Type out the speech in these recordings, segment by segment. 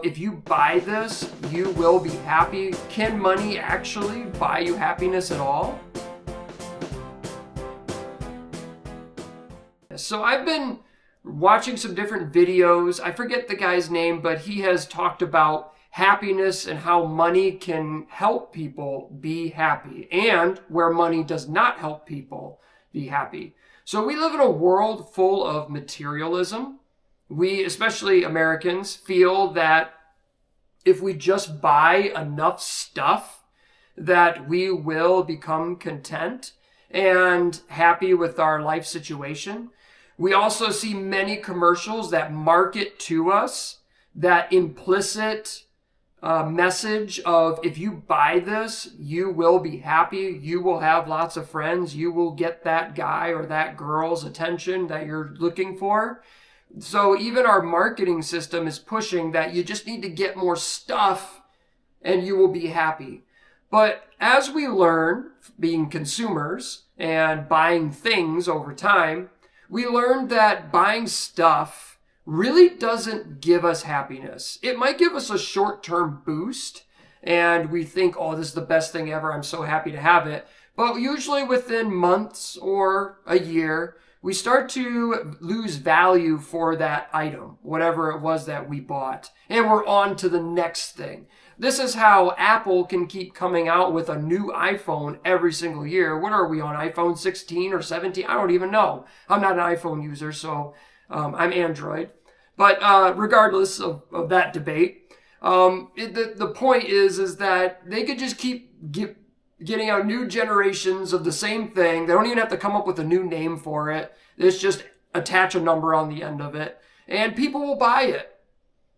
If you buy this, you will be happy. Can money actually buy you happiness at all? So I've been watching some different videos. I forget the guy's name, but he has talked about happiness and how money can help people be happy and where money does not help people be happy. So we live in a world full of materialism. We, especially Americans, feel that if we just buy enough stuff, that we will become content and happy with our life situation. We also see many commercials that market to us that implicit message of, if you buy this, you will be happy, you will have lots of friends, you will get that guy or that girl's attention that you're looking for. So even our marketing system is pushing that you just need to get more stuff and you will be happy. But as we learn, being consumers and buying things over time, we learned that buying stuff really doesn't give us happiness. It might give us a short-term boost and we think, oh, this is the best thing ever, I'm so happy to have it. But usually within months or a year, we start to lose value for that item, whatever it was that we bought, and we're on to the next thing. This is how Apple can keep coming out with a new iPhone every single year. What are we on, iPhone 16 or 17? I don't even know. I'm not an iPhone user, so I'm Android. But regardless of that debate, the point is that they could just keep getting out new generations of the same thing. They don't even have to come up with a new name for it. It's just attach a number on the end of it, and people will buy it.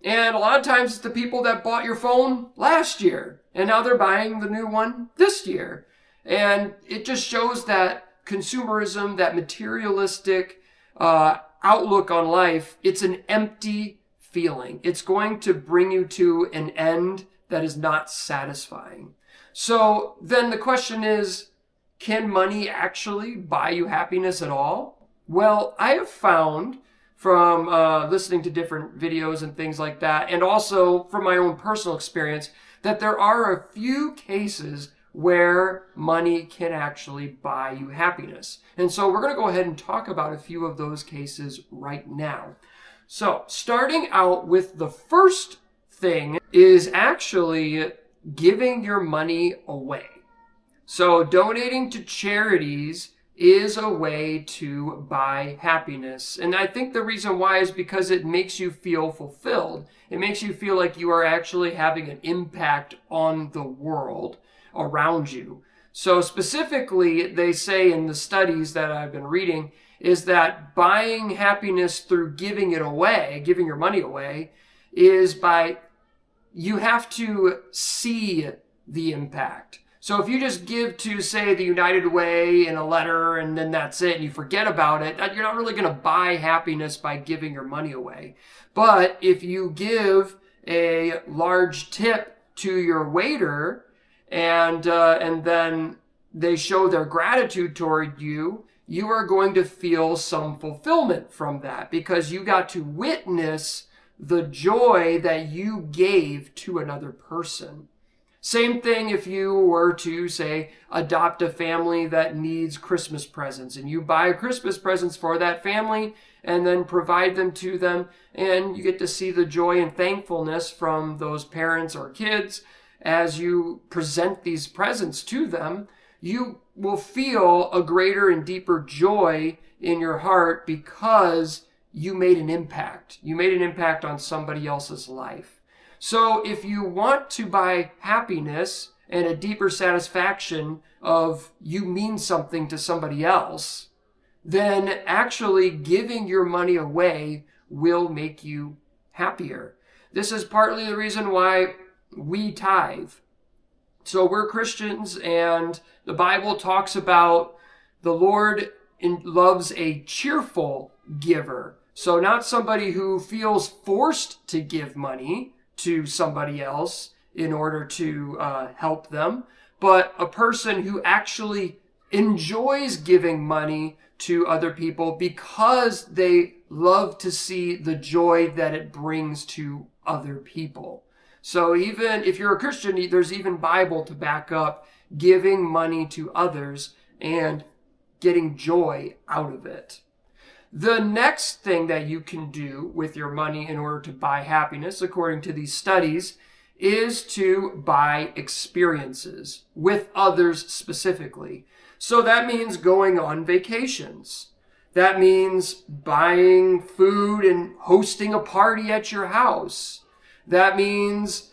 And a lot of times it's the people that bought your phone last year, and now they're buying the new one this year. And it just shows that consumerism, that materialistic outlook on life, it's an empty feeling. It's going to bring you to an end that is not satisfying. So then the question is, can money actually buy you happiness at all? Well, I have found from listening to different videos and things like that, and also from my own personal experience, that there are a few cases where money can actually buy you happiness. And so we're going to go ahead and talk about a few of those cases right now. So starting out with the first thing is actually giving your money away. So donating to charities is a way to buy happiness. And I think the reason why is because it makes you feel fulfilled. It makes you feel like you are actually having an impact on the world around you. So specifically, they say in the studies that I've been reading, is that buying happiness through giving it away, giving your money away, is by you have to see the impact. So if you just give to, say, the United Way in a letter and then that's it and you forget about it, you're not really going to buy happiness by giving your money away. But if you give a large tip to your waiter and then they show their gratitude toward you, you are going to feel some fulfillment from that because you got to witness the joy that you gave to another person. Same thing if you were to, say, adopt a family that needs Christmas presents and you buy Christmas presents for that family and then provide them to them, and you get to see the joy and thankfulness from those parents or kids as you present these presents to them. You will feel a greater and deeper joy in your heart because you made an impact. You made an impact on somebody else's life. So if you want to buy happiness and a deeper satisfaction of you mean something to somebody else, then actually giving your money away will make you happier. This is partly the reason why we tithe. So we're Christians, and the Bible talks about the Lord loves a cheerful giver. So not somebody who feels forced to give money to somebody else in order to help them, but a person who actually enjoys giving money to other people because they love to see the joy that it brings to other people. So even if you're a Christian, there's even Bible to back up giving money to others and getting joy out of it. The next thing that you can do with your money in order to buy happiness, according to these studies, is to buy experiences with others specifically. So that means going on vacations. That means buying food and hosting a party at your house. That means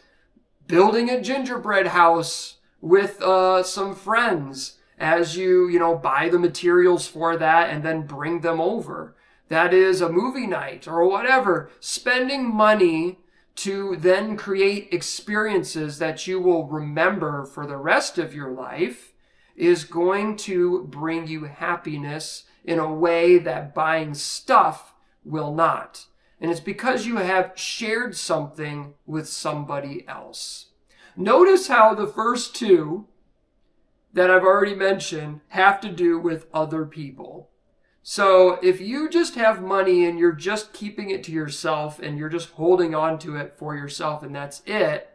building a gingerbread house with some friends as you buy the materials for that and then bring them over. That is a movie night or whatever. Spending money to then create experiences that you will remember for the rest of your life is going to bring you happiness in a way that buying stuff will not. And it's because you have shared something with somebody else. Notice how the first two that I've already mentioned have to do with other people. So if you just have money and you're just keeping it to yourself and you're just holding on to it for yourself and that's it,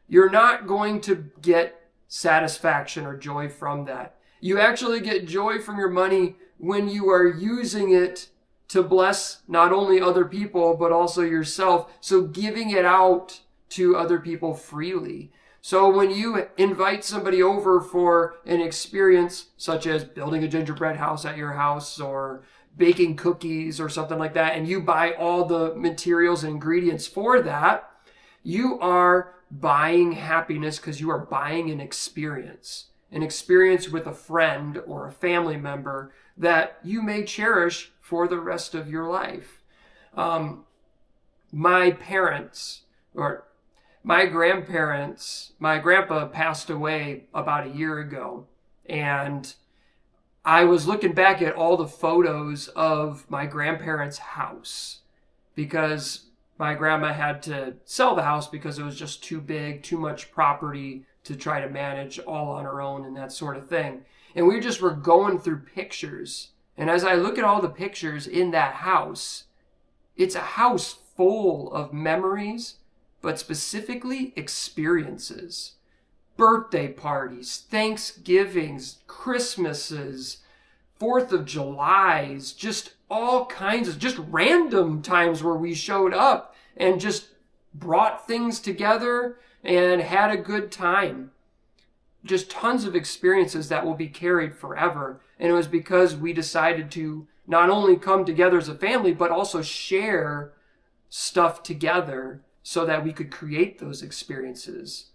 you're not going to get satisfaction or joy from that. You actually get joy from your money when you are using it to bless not only other people, but also yourself. So giving it out to other people freely. So when you invite somebody over for an experience, such as building a gingerbread house at your house or baking cookies or something like that, and you buy all the materials and ingredients for that, you are buying happiness because you are buying an experience with a friend or a family member that you may cherish for the rest of your life. My grandpa passed away about a year ago, and I was looking back at all the photos of my grandparents' house because my grandma had to sell the house because it was just too big, too much property to try to manage all on her own and that sort of thing. And we just were going through pictures. And as I look at all the pictures in that house, it's a house full of memories, but specifically experiences. Birthday parties, Thanksgivings, Christmases, 4th of Julys, just all kinds of just random times where we showed up and just brought things together and had a good time. Just tons of experiences that will be carried forever. And it was because we decided to not only come together as a family, but also share stuff together so that we could create those experiences.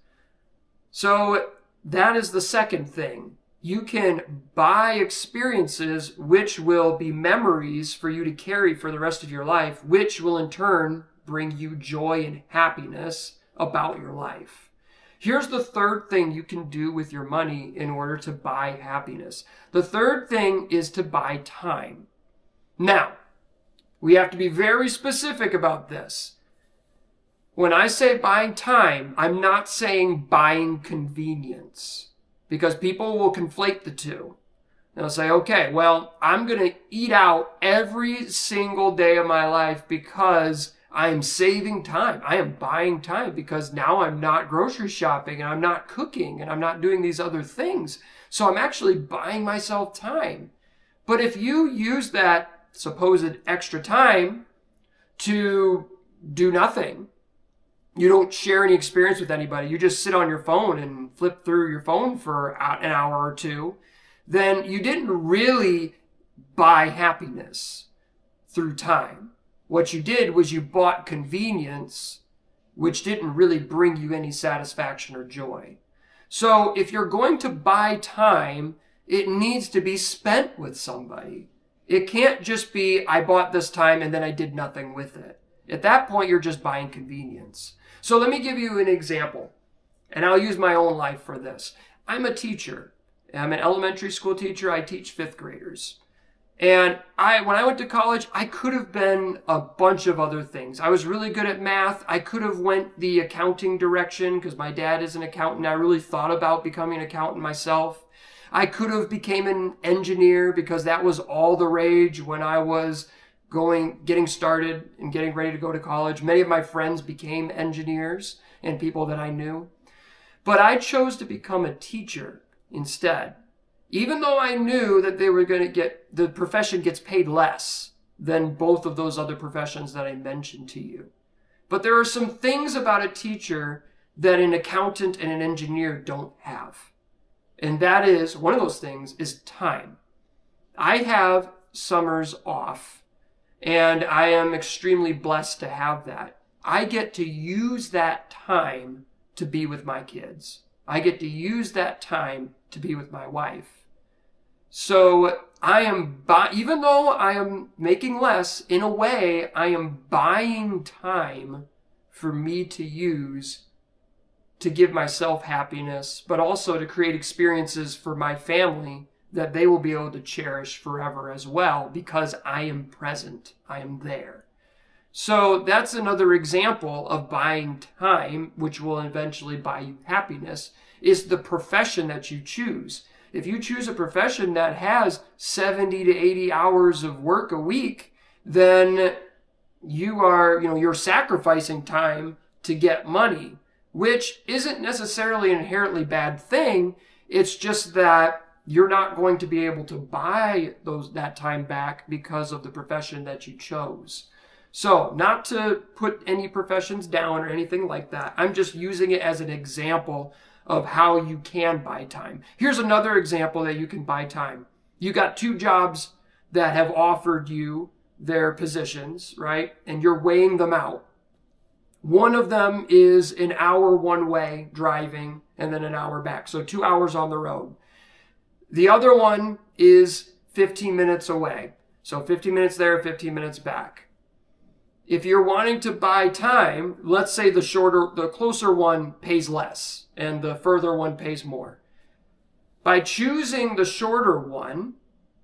So that is the second thing. You can buy experiences which will be memories for you to carry for the rest of your life, which will in turn bring you joy and happiness about your life. Here's the third thing you can do with your money in order to buy happiness. The third thing is to buy time. Now, we have to be very specific about this. When I say buying time, I'm not saying buying convenience, because people will conflate the two. They'll say, okay, well, I'm going to eat out every single day of my life because I'm saving time. I am buying time because now I'm not grocery shopping and I'm not cooking and I'm not doing these other things. So I'm actually buying myself time. But if you use that supposed extra time to do nothing, you don't share any experience with anybody, you just sit on your phone and flip through your phone for an hour or two, then you didn't really buy happiness through time. What you did was you bought convenience, which didn't really bring you any satisfaction or joy. So if you're going to buy time, it needs to be spent with somebody. It can't just be, I bought this time and then I did nothing with it. At that point, you're just buying convenience. So let me give you an example, and I'll use my own life for this. I'm a teacher. I'm an elementary school teacher. I teach 5th graders. And when I went to college, I could have been a bunch of other things. I was really good at math. I could have went the accounting direction because my dad is an accountant. I really thought about becoming an accountant myself. I could have became an engineer because that was all the rage when I was getting started and getting ready to go to college. Many of my friends became engineers and people that I knew. But I chose to become a teacher instead, even though I knew that they were going to the profession gets paid less than both of those other professions that I mentioned to you. But there are some things about a teacher that an accountant and an engineer don't have. And that is, one of those things is time. I have summers off, and I am extremely blessed to have that. I get to use that time to be with my kids. I get to use that time to be with my wife. So even though I am making less, in a way, I am buying time for me to use to give myself happiness, but also to create experiences for my family that they will be able to cherish forever as well, because I am present. I am there. So that's another example of buying time, which will eventually buy you happiness, is the profession that you choose. If you choose a profession that has 70 to 80 hours of work a week, then you're sacrificing time to get money, which isn't necessarily an inherently bad thing. It's just that you're not going to be able to buy that time back because of the profession that you chose. So, not to put any professions down or anything like that. I'm just using it as an example of how you can buy time. Here's another example that you can buy time. You got two jobs that have offered you their positions, right? And you're weighing them out. One of them is an hour one way driving and then an hour back. So 2 hours on the road. The other one is 15 minutes away. So 15 minutes there, 15 minutes back. If you're wanting to buy time, let's say the closer one pays less and the further one pays more. By choosing the shorter one,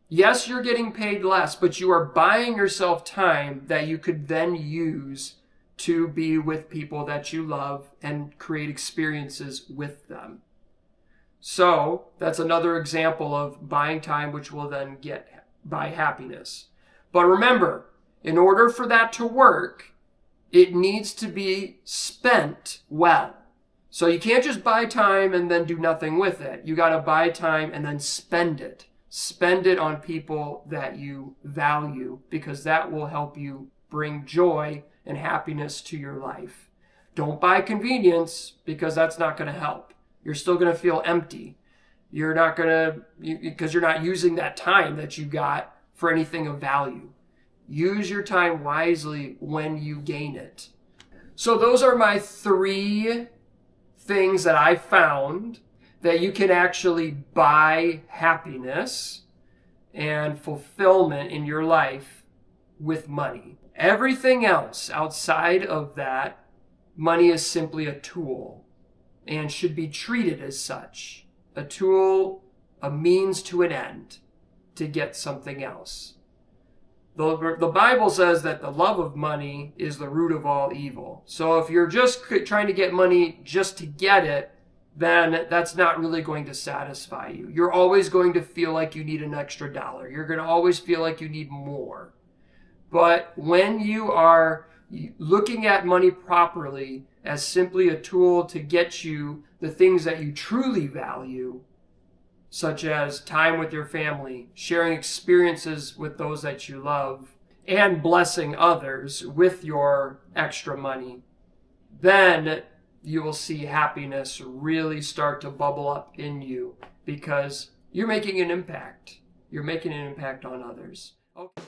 yes, you're getting paid less, but you are buying yourself time that you could then use to be with people that you love and create experiences with them. So that's another example of buying time, which will then buy happiness. But remember, in order for that to work, it needs to be spent well. So you can't just buy time and then do nothing with it. You got to buy time and then spend it. Spend it on people that you value, because that will help you bring joy and happiness to your life. Don't buy convenience, because that's not going to help. You're still going to feel empty. Because you're not using that time that you got for anything of value. Use your time wisely when you gain it. So those are my 3 things that I found that you can actually buy happiness and fulfillment in your life with money. Everything else outside of that, money is simply a tool and should be treated as such. A tool, a means to an end to get something else. The Bible says that the love of money is the root of all evil. So if you're just trying to get money just to get it, then that's not really going to satisfy you. You're always going to feel like you need an extra dollar. You're going to always feel like you need more. But when you are looking at money properly as simply a tool to get you the things that you truly value, such as time with your family, sharing experiences with those that you love, and blessing others with your extra money, then you will see happiness really start to bubble up in you, because you're making an impact. You're making an impact on others. Okay.